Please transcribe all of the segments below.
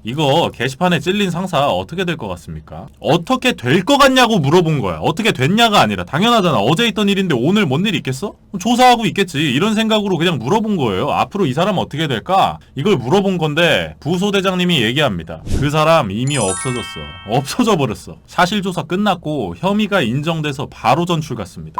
이거 게시판에 찔린 상사 어떻게 될 것 같습니까? 어떻게 될 것 같냐고 물어본 거야. 어떻게 됐냐가 아니라 당연하잖아. 어제 있던 일인데 오늘 뭔 일이 있겠어? 조사하고 있겠지. 이런 생각으로 그냥 물어본 거예요. 앞으로 이 사람 어떻게 될까? 이걸 물어본 건데 부소대장님이 얘기합니다. 그 사람 이미 없어졌어. 없어져 버렸어. 사실조사 끝났고 혐의가 인정돼서 바로 전출 갔습니다.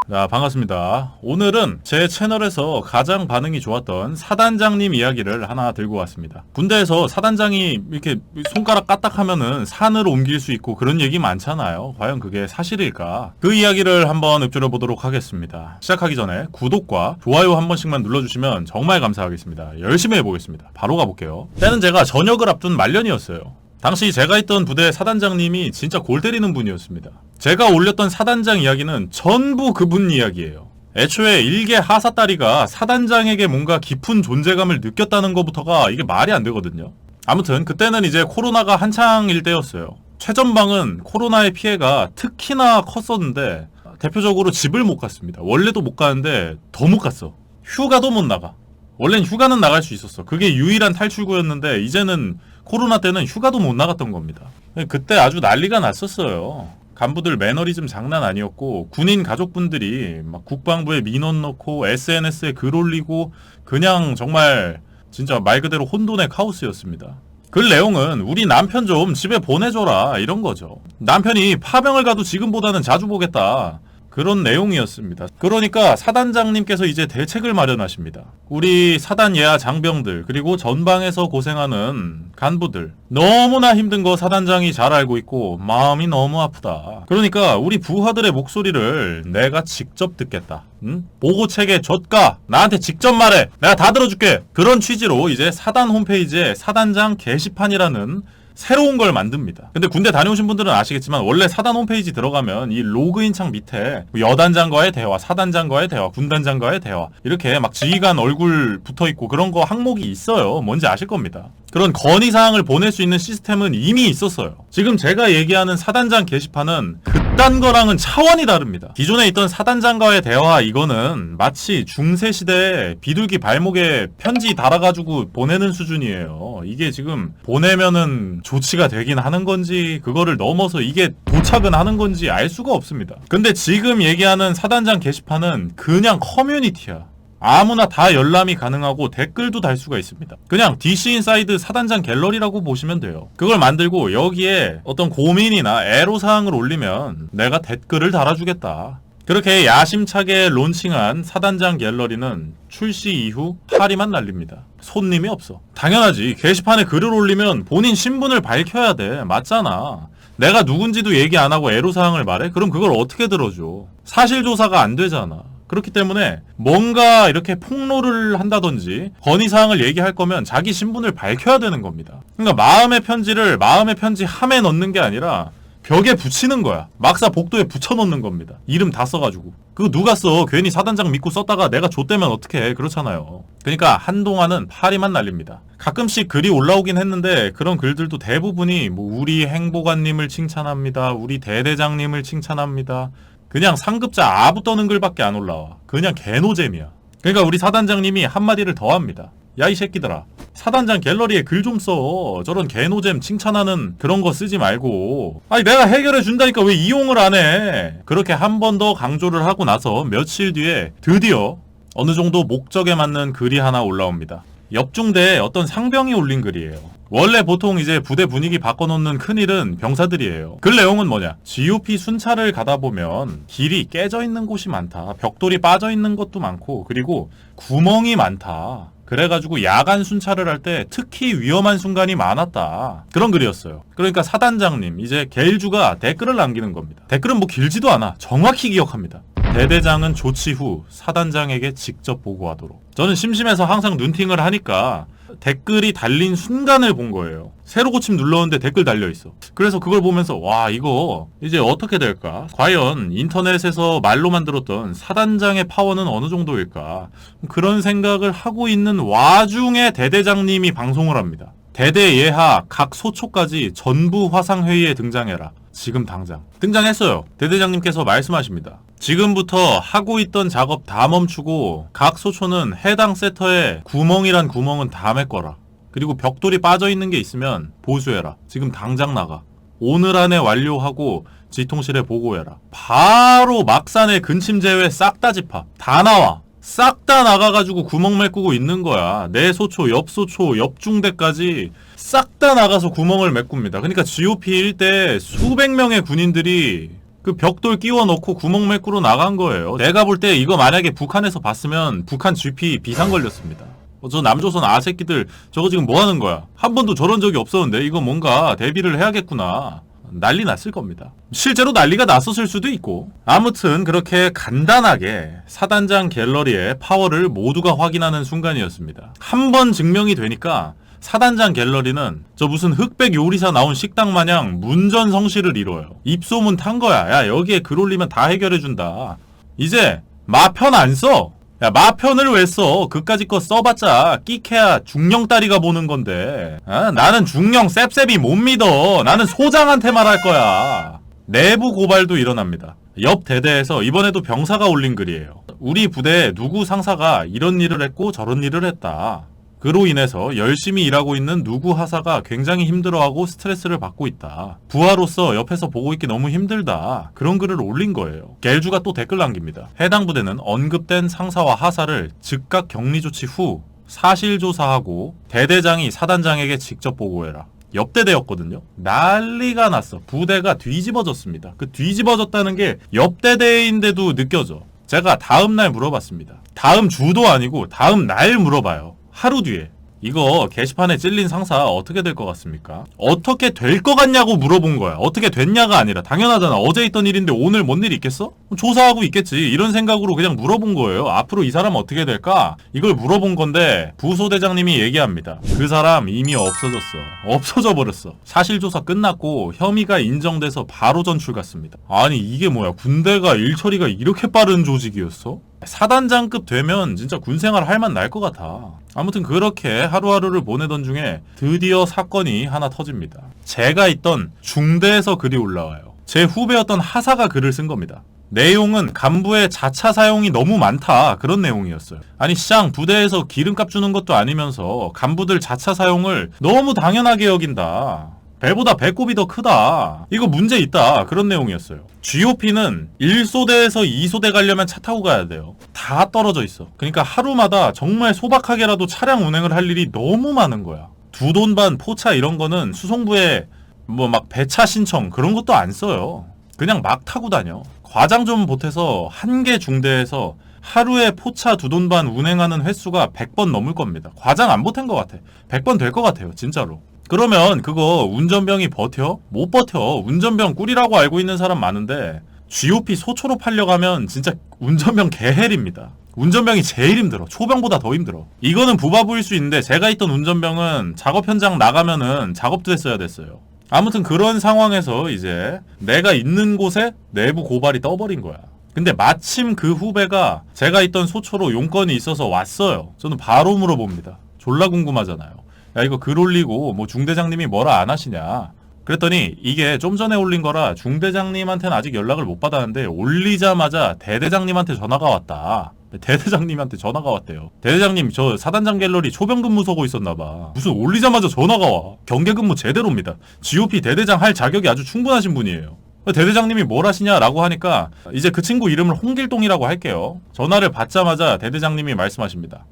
자, 반갑습니다. 오늘은 제 채널에서 가장 반응이 좋았던 사단장님 이야기를 하나 들고 왔습니다. 군대에서 사단장이 이렇게 손가락 까딱하면은 산으로 옮길 수 있고 그런 얘기 많잖아요. 과연 그게 사실일까? 그 이야기를 한번 읊조려 보도록 하겠습니다. 시작하기 전에 구독과 좋아요 한 번씩만 눌러주시면 정말 감사하겠습니다. 열심히 해보겠습니다. 바로 가볼게요. 때는 제가 전역을 앞둔 말년이었어요. 당시 제가 있던 부대 사단장님이 진짜 골 때리는 분이었습니다. 제가 올렸던 사단장 이야기는 전부 그분 이야기예요. 애초에 일개 하사다리가 사단장에게 뭔가 깊은 존재감을 느꼈다는 것부터가 이게 말이 안 되거든요. 아무튼 그때는 이제 코로나가 한창일 때였어요. 최전방은 코로나의 피해가 특히나 컸었는데 대표적으로 집을 못 갔습니다. 원래도 못 가는데 더 못 갔어. 휴가도 못 나가. 원래는 휴가는 나갈 수 있었어. 그게 유일한 탈출구였는데 이제는 코로나 때는 휴가도 못 나갔던 겁니다. 그때 아주 난리가 났었어요. 간부들 매너리즘 장난 아니었고 군인 가족분들이 막 국방부에 민원 넣고 SNS에 글 올리고 그냥 정말 진짜 말 그대로 혼돈의 카오스였습니다. 그 내용은 우리 남편 좀 집에 보내줘라 이런 거죠. 남편이 파병을 가도 지금보다는 자주 보겠다. 그런 내용이었습니다. 그러니까 사단장님께서 이제 대책을 마련하십니다. 우리 사단 예하 장병들 그리고 전방에서 고생하는 간부들 너무나 힘든 거 사단장이 잘 알고 있고 마음이 너무 아프다. 그러니까 우리 부하들의 목소리를 내가 직접 듣겠다. 응? 보고체계 좆가 나한테 직접 말해. 내가 다 들어줄게. 그런 취지로 이제 사단 홈페이지에 사단장 게시판이라는 새로운 걸 만듭니다. 근데 군대 다녀오신 분들은 아시겠지만 원래 사단 홈페이지 들어가면 이 로그인 창 밑에 여단장과의 대화, 사단장과의 대화, 군단장과의 대화 이렇게 막 지휘관 얼굴 붙어있고 그런 거 항목이 있어요. 뭔지 아실 겁니다. 그런 건의사항을 보낼 수 있는 시스템은 이미 있었어요. 지금 제가 얘기하는 사단장 게시판은 그딴 거랑은 차원이 다릅니다. 기존에 있던 사단장과의 대화 이거는 마치 중세시대에 비둘기 발목에 편지 달아가지고 보내는 수준이에요. 이게 지금 보내면은 조치가 되긴 하는 건지 그거를 넘어서 이게 도착은 하는 건지 알 수가 없습니다. 근데 지금 얘기하는 사단장 게시판은 그냥 커뮤니티야. 아무나 다 열람이 가능하고 댓글도 달 수가 있습니다. 그냥 DC인사이드 사단장 갤러리라고 보시면 돼요. 그걸 만들고 여기에 어떤 고민이나 애로사항을 올리면 내가 댓글을 달아주겠다. 그렇게 야심차게 론칭한 사단장 갤러리는 출시 이후 파리만 날립니다. 손님이 없어. 당연하지. 게시판에 글을 올리면 본인 신분을 밝혀야 돼. 맞잖아. 내가 누군지도 얘기 안 하고 애로사항을 말해? 그럼 그걸 어떻게 들어줘? 사실조사가 안 되잖아. 그렇기 때문에 뭔가 이렇게 폭로를 한다든지 건의사항을 얘기할 거면 자기 신분을 밝혀야 되는 겁니다. 그러니까 마음의 편지를 마음의 편지 함에 넣는 게 아니라 벽에 붙이는 거야. 막사 복도에 붙여놓는 겁니다. 이름 다 써가지고. 그거 누가 써? 괜히 사단장 믿고 썼다가 내가 좆되면 어떡해. 그렇잖아요. 그러니까 한동안은 파리만 날립니다. 가끔씩 글이 올라오긴 했는데 그런 글들도 대부분이 뭐 우리 행보관님을 칭찬합니다. 우리 대대장님을 칭찬합니다. 그냥 상급자 아부 떠는 글밖에 안 올라와. 그냥 개노잼이야. 그러니까 우리 사단장님이 한마디를 더 합니다. 야 이 새끼들아, 사단장 갤러리에 글 좀 써. 저런 개노잼 칭찬하는 그런 거 쓰지 말고. 아니 내가 해결해 준다니까 왜 이용을 안 해. 그렇게 한 번 더 강조를 하고 나서 며칠 뒤에 드디어 어느 정도 목적에 맞는 글이 하나 올라옵니다. 옆중대에 어떤 상병이 올린 글이에요. 원래 보통 이제 부대 분위기 바꿔놓는 큰일은 병사들이에요. 글 내용은 뭐냐? GOP 순찰을 가다 보면 길이 깨져 있는 곳이 많다. 벽돌이 빠져 있는 것도 많고 그리고 구멍이 많다. 그래가지고 야간 순찰을 할 때 특히 위험한 순간이 많았다. 그런 글이었어요. 그러니까 사단장님 이제 겔주가 댓글을 남기는 겁니다. 댓글은 뭐 길지도 않아. 정확히 기억합니다. 대대장은 조치 후 사단장에게 직접 보고하도록. 저는 심심해서 항상 눈팅을 하니까 댓글이 달린 순간을 본 거예요. 새로 고침 눌렀는데 댓글 달려있어. 그래서 그걸 보면서 와 이거 이제 어떻게 될까? 과연 인터넷에서 말로만 들었던 사단장의 파워는 어느 정도일까? 그런 생각을 하고 있는 와중에 대대장님이 방송을 합니다. 대대 예하 각 소초까지 전부 화상회의에 등장해라. 지금 당장. 등장했어요. 대대장님께서 말씀하십니다. 지금부터 하고 있던 작업 다 멈추고 각 소초는 해당 세터에 구멍이란 구멍은 다 메꿔라. 그리고 벽돌이 빠져있는 게 있으면 보수해라. 지금 당장 나가. 오늘 안에 완료하고 지통실에 보고해라. 바로 막산에 근침 제외 싹 다 집합. 다 나와. 싹 다 나가가지고 구멍 메꾸고 있는 거야. 내 소초, 옆 소초, 옆 중대까지 싹 다 나가서 구멍을 메꿉니다. 그러니까 GOP 일대 수백 명의 군인들이 그 벽돌 끼워 넣고 구멍 메꾸러 나간 거예요. 내가 볼 때 이거 만약에 북한에서 봤으면 북한 GP 비상 걸렸습니다. 저 남조선 아새끼들 저거 지금 뭐 하는 거야? 한 번도 저런 적이 없었는데 이거 뭔가 대비를 해야겠구나. 난리 났을 겁니다. 실제로 난리가 났었을 수도 있고. 아무튼 그렇게 간단하게 사단장 갤러리의 파워를 모두가 확인하는 순간이었습니다. 한 번 증명이 되니까 사단장 갤러리는 저 무슨 흑백 요리사 나온 식당 마냥 문전성시를 이뤄요. 입소문 탄 거야. 야, 여기에 글 올리면 다 해결해준다. 이제 마편 안 써. 야, 마편을 왜 써? 그까짓 거 써봤자 끼케야 중령따리가 보는 건데. 나는 중령 셉셉이 못 믿어. 나는 소장한테 말할 거야. 내부 고발도 일어납니다. 옆 대대에서 이번에도 병사가 올린 글이에요. 우리 부대에 누구 상사가 이런 일을 했고 저런 일을 했다. 그로 인해서 열심히 일하고 있는 누구 하사가 굉장히 힘들어하고 스트레스를 받고 있다. 부하로서 옆에서 보고 있기 너무 힘들다. 그런 글을 올린 거예요. 겔주가 또 댓글 남깁니다. 해당 부대는 언급된 상사와 하사를 즉각 격리 조치 후 사실조사하고 대대장이 사단장에게 직접 보고해라. 옆대대였거든요. 난리가 났어. 부대가 뒤집어졌습니다. 그 뒤집어졌다는 게 옆대대인데도 느껴져. 제가 다음날 물어봤습니다. 다음 주도 아니고 다음 날 물어봐요. 하루 뒤에. 이거 게시판에 찔린 상사 어떻게 될 것 같습니까? 어떻게 될 것 같냐고 물어본 거야. 어떻게 됐냐가 아니라 당연하잖아. 어제 있던 일인데 오늘 뭔 일이 있겠어? 조사하고 있겠지. 이런 생각으로 그냥 물어본 거예요. 앞으로 이 사람 어떻게 될까? 이걸 물어본 건데 부소대장님이 얘기합니다. 그 사람 이미 없어졌어. 없어져 버렸어. 사실조사 끝났고 혐의가 인정돼서 바로 전출 갔습니다. 아니 이게 뭐야. 군대가 일 처리가 이렇게 빠른 조직이었어? 사단장급 되면 진짜 군생활 할 맛 날 것 같아. 아무튼 그렇게 하루하루를 보내던 중에 드디어 사건이 하나 터집니다. 제가 있던 중대에서 글이 올라와요. 제 후배였던 하사가 글을 쓴 겁니다. 내용은 간부의 자차 사용이 너무 많다. 그런 내용이었어요. 아니 시장 부대에서 기름값 주는 것도 아니면서 간부들 자차 사용을 너무 당연하게 여긴다. 배보다 배꼽이 더 크다. 이거 문제 있다. 그런 내용이었어요. GOP는 1소대에서 2소대 가려면 차 타고 가야 돼요. 다 떨어져 있어. 그러니까 하루마다 정말 소박하게라도 차량 운행을 할 일이 너무 많은 거야. 두 돈 반 포차 이런 거는 수송부에 뭐 막 배차 신청 그런 것도 안 써요. 그냥 막 타고 다녀. 과장 좀 보태서 한 개 중대에서 하루에 포차 두 돈 반 운행하는 횟수가 100번 넘을 겁니다. 과장 안 보탠 것 같아. 100번 될 것 같아요. 진짜로. 그러면 그거 운전병이 버텨? 못 버텨. 운전병 꿀이라고 알고 있는 사람 많은데 GOP 소초로 팔려가면 진짜 운전병 개헬입니다. 운전병이 제일 힘들어. 초병보다 더 힘들어. 이거는 부바부일 수 있는데 제가 있던 운전병은 작업 현장 나가면은 작업도 했어야 됐어요. 아무튼 그런 상황에서 이제 내가 있는 곳에 내부 고발이 떠버린 거야. 근데 마침 그 후배가 제가 있던 소초로 용건이 있어서 왔어요. 저는 바로 물어봅니다. 졸라 궁금하잖아요. 야 이거 글 올리고 뭐 중대장님이 뭐라 안 하시냐. 그랬더니 이게 좀 전에 올린 거라 중대장님한테는 아직 연락을 못 받았는데 올리자마자 대대장님한테 전화가 왔다. 대대장님한테 전화가 왔대요. 대대장님 저 사단장 갤러리 초병근무 서고 있었나봐. 무슨 올리자마자 전화가 와. 경계근무 제대로입니다. GOP 대대장 할 자격이 아주 충분하신 분이에요. 대대장님이 뭘 하시냐라고 하니까 이제 그 친구 이름을 홍길동이라고 할게요. 전화를 받자마자 대대장님이 말씀하십니다.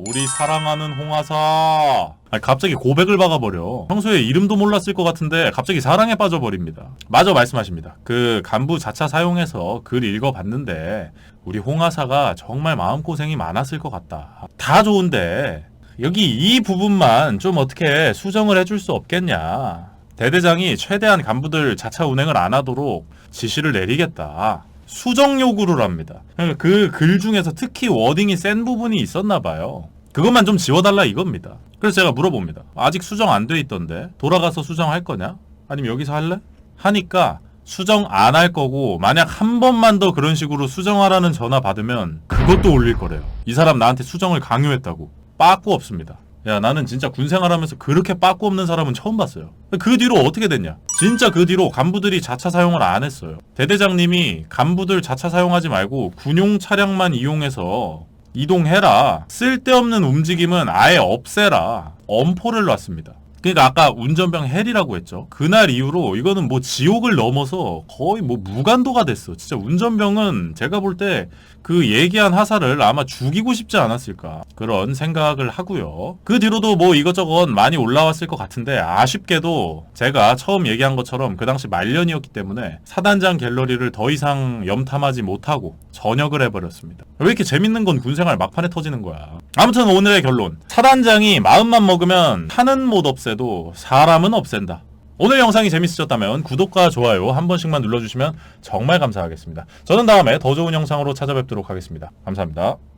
우리 사랑하는 홍하사. 아니, 갑자기 고백을 박아버려. 평소에 이름도 몰랐을 것 같은데 갑자기 사랑에 빠져버립니다. 마저 말씀하십니다. 그 간부 자차 사용해서 글 읽어봤는데 우리 홍하사가 정말 마음고생이 많았을 것 같다. 다 좋은데 여기 이 부분만 좀 어떻게 수정을 해줄 수 없겠냐. 대대장이 최대한 간부들 자차 운행을 안 하도록 지시를 내리겠다. 수정 요구를 합니다. 그 글 중에서 특히 워딩이 센 부분이 있었나 봐요. 그것만 좀 지워달라 이겁니다. 그래서 제가 물어봅니다. 아직 수정 안 돼 있던데 돌아가서 수정할 거냐? 아니면 여기서 할래? 하니까 수정 안 할 거고 만약 한 번만 더 그런 식으로 수정하라는 전화 받으면 그것도 올릴 거래요. 이 사람 나한테 수정을 강요했다고. 빠꾸 없습니다. 야 나는 진짜 군생활하면서 그렇게 빠꾸 없는 사람은 처음 봤어요. 그 뒤로 어떻게 됐냐? 진짜 그 뒤로 간부들이 자차 사용을 안 했어요. 대대장님이 간부들 자차 사용하지 말고 군용 차량만 이용해서 이동해라. 쓸데없는 움직임은 아예 없애라. 엄포를 놨습니다. 그러니까 아까 운전병 헬이라고 했죠. 그날 이후로 이거는 뭐 지옥을 넘어서 거의 뭐 무간도가 됐어. 진짜 운전병은 제가 볼 때 그 얘기한 하사를 아마 죽이고 싶지 않았을까 그런 생각을 하고요. 그 뒤로도 뭐 이것저것 많이 올라왔을 것 같은데 아쉽게도 제가 처음 얘기한 것처럼 그 당시 말년이었기 때문에 사단장 갤러리를 더 이상 염탐하지 못하고 전역을 해버렸습니다. 왜 이렇게 재밌는 건 군생활 막판에 터지는 거야. 아무튼 오늘의 결론. 사단장이 마음만 먹으면 하는 못 없애도 사람은 없앤다. 오늘 영상이 재밌으셨다면 구독과 좋아요 한 번씩만 눌러주시면 정말 감사하겠습니다. 저는 다음에 더 좋은 영상으로 찾아뵙도록 하겠습니다. 감사합니다.